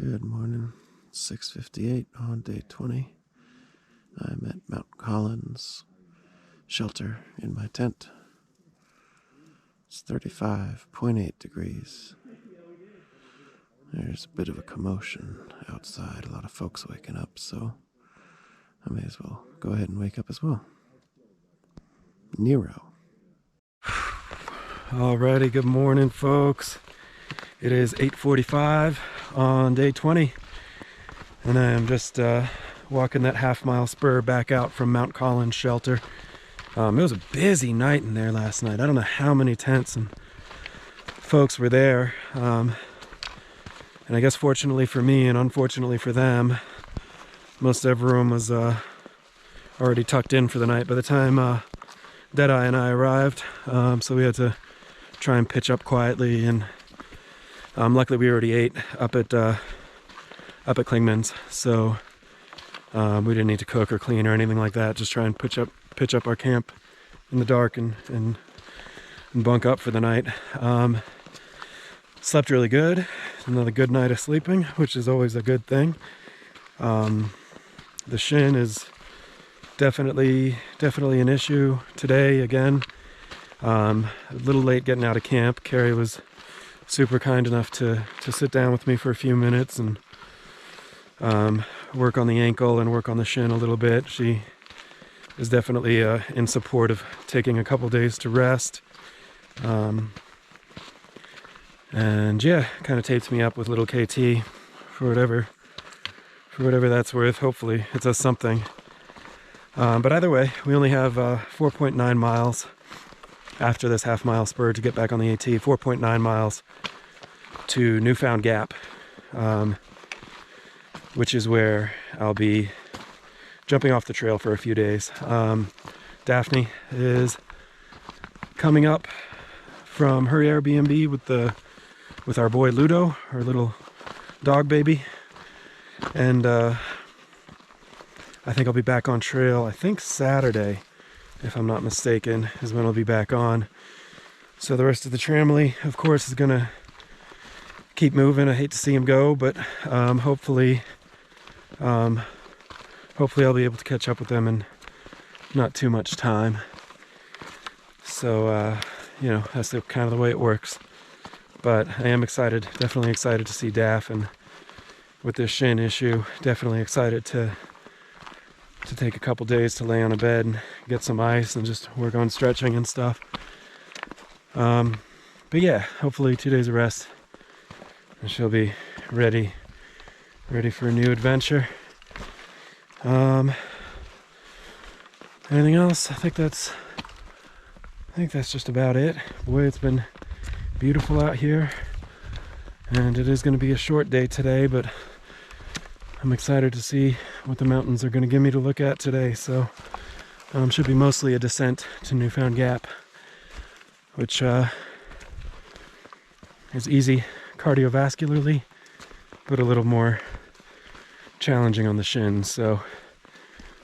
Good morning. 6:58 on day 20. I'm at Mount Collins shelter in my tent. It's 35.8 degrees. There's a bit of a commotion outside, a lot of folks waking up, so I may as well go ahead and wake up as well. Nero. Alrighty, good morning, folks. It is 8:45 on day 20, and I am just walking that half-mile spur back out from Mount Collins shelter. It was a busy night in there last night. I don't know how many tents and folks were there, and I guess fortunately for me and unfortunately for them, most everyone was already tucked in for the night by the time Deadeye and I arrived, so we had to try and pitch up quietly, and luckily we already ate up at Klingman's, so we didn't need to cook or clean or anything like that. Just try and pitch up our camp in the dark and bunk up for the night. Slept really good. Another good night of sleeping, which is always a good thing. The shin is definitely an issue today again. A little late getting out of camp. Carrie was super kind enough to sit down with me for a few minutes and work on the ankle and work on the shin a little bit. She is definitely in support of taking a couple days to rest. And yeah, kind of taped me up with little KT for whatever that's worth. Hopefully it does something. But either way, we only have 4.9 miles after this half-mile spur to get back on the AT. 4.9 miles to Newfound Gap, which is where I'll be jumping off the trail for a few days. Daphne is coming up from her Airbnb with our boy Ludo, our little dog baby, and I think I'll be back on trail, I think Saturday, if I'm not mistaken, is when I'll be back on. So the rest of the Tramily, of course, is gonna keep moving. I hate to see him go, but hopefully I'll be able to catch up with them in not too much time. So that's kind of the way it works. But I am excited, definitely excited to see Daph, and with this shin issue, definitely excited to take a couple days to lay on a bed and get some ice and just work on stretching and stuff. But yeah, hopefully 2 days of rest and she'll be ready for a new adventure. Anything else? I think that's just about it. Boy, it's been beautiful out here, and it is going to be a short day today, but I'm excited to see what the mountains are going to give me to look at today. So should be mostly a descent to Newfound Gap, which is easy cardiovascularly, but a little more challenging on the shins. So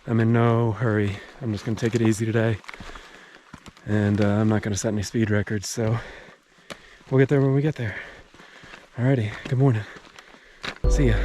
I'm in no hurry. I'm just going to take it easy today, and I'm not going to set any speed records, so we'll get there when we get there. Alrighty, good morning. See ya.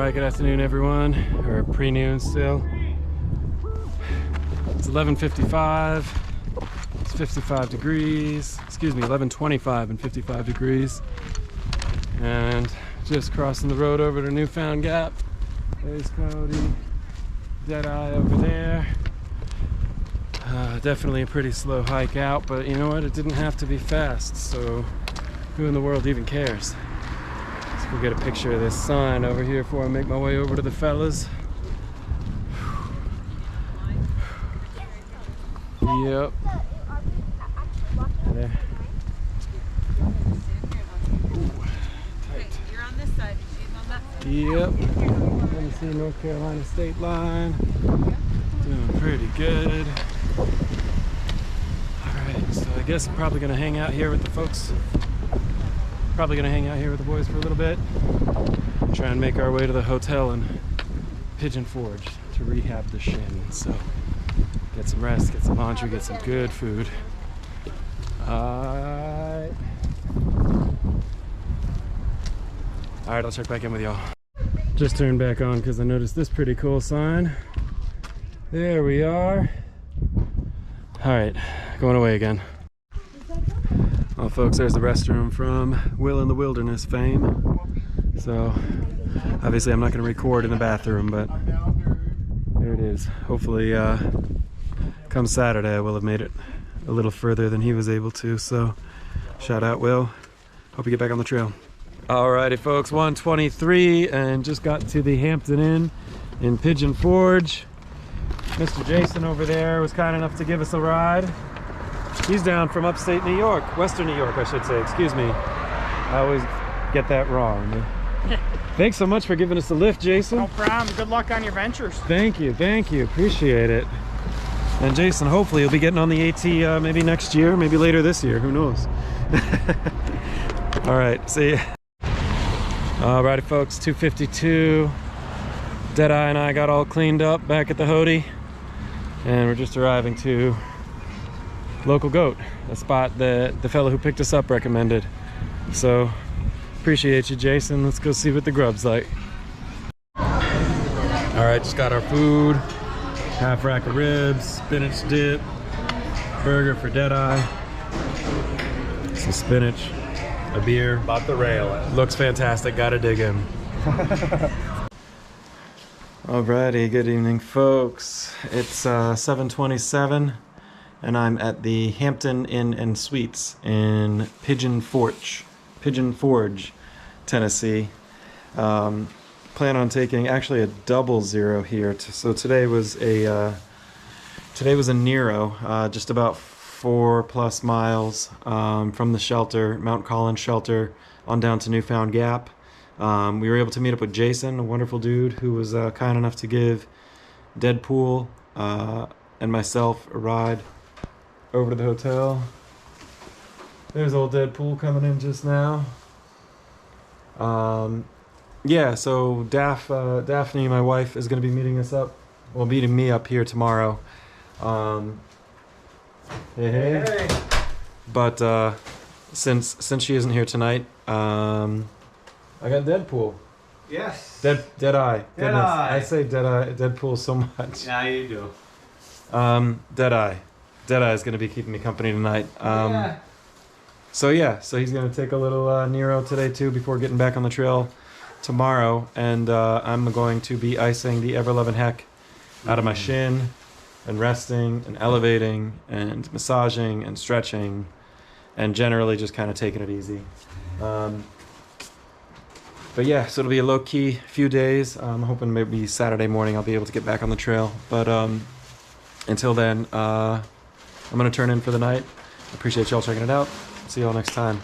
Alright, good afternoon everyone, or pre-noon still. It's 11:55, it's 55 degrees, excuse me, 11:25 and 55 degrees. And just crossing the road over to Newfound Gap. There's Cody, Deadeye over there. Definitely a pretty slow hike out, but you know what, it didn't have to be fast, so who in the world even cares? Let's go get a picture of this sign over here before I make my way over to the fellas. Yep. There. Okay, you're on this side, she's on that side. Yep. Let me see North Carolina state line. Doing pretty good. Alright, so I guess I'm probably gonna hang out here with the folks. Probably gonna hang out here with the boys for a little bit. Try and make our way to the hotel in Pigeon Forge to rehab the shin. So get some rest, get some laundry, get some good food. Alright, I'll check back in with y'all. Just turned back on because I noticed this pretty cool sign. There we are. Alright, going away again. Well folks, there's the restroom from Will in the Wilderness fame. So obviously I'm not going to record in the bathroom, but there it is. Hopefully come Saturday I will have made it a little further than he was able to, so shout out Will. Hope you get back on the trail. Alrighty folks, 1:23 and just got to the Hampton Inn in Pigeon Forge. Mr. Jason over there was kind enough to give us a ride. He's down from upstate New York, Western New York I should say, excuse me. I always get that wrong. Thanks so much for giving us a lift, Jason. No problem. Good luck on your ventures. Thank you, appreciate it. And Jason, hopefully you'll be getting on the AT maybe next year, maybe later this year, who knows. Alright, see ya. Alrighty folks, 2:52. Deadeye and I got all cleaned up back at the Hody. And we're just arriving to Local Goat, a spot that the fellow who picked us up recommended. So, appreciate you, Jason. Let's go see what the grub's like. Alright, just got our food. Half rack of ribs, spinach dip, burger for Deadeye, some spinach, a beer. About the rail. Looks fantastic, gotta dig in. Alrighty, good evening folks. It's 7:27 and I'm at the Hampton Inn and Suites in Pigeon Forge, Tennessee. Plan on taking actually a double zero here. So today was a Nero, just about 4+ miles from the shelter, Mount Collins shelter, on down to Newfound Gap. We were able to meet up with Jason, a wonderful dude who was kind enough to give Deadpool and myself a ride over to the hotel. There's old Deadpool coming in just now. Yeah, so Daphne, my wife, is going to be meeting me up here tomorrow. Hey. But since she isn't here tonight, I got Deadpool. Yes. Deadeye. Goodness, Deadeye. I say Deadpool so much. Yeah, you do. Deadeye is going to be keeping me company tonight. Yeah. So he's going to take a little Nero today too before getting back on the trail tomorrow, and I'm going to be icing the ever-loving heck out of my shin and resting and elevating and massaging and stretching and generally just kind of taking it easy. But yeah, so it'll be a low-key few days. I'm hoping maybe Saturday morning I'll be able to get back on the trail. But until then, I'm going to turn in for the night. Appreciate y'all checking it out. See y'all next time.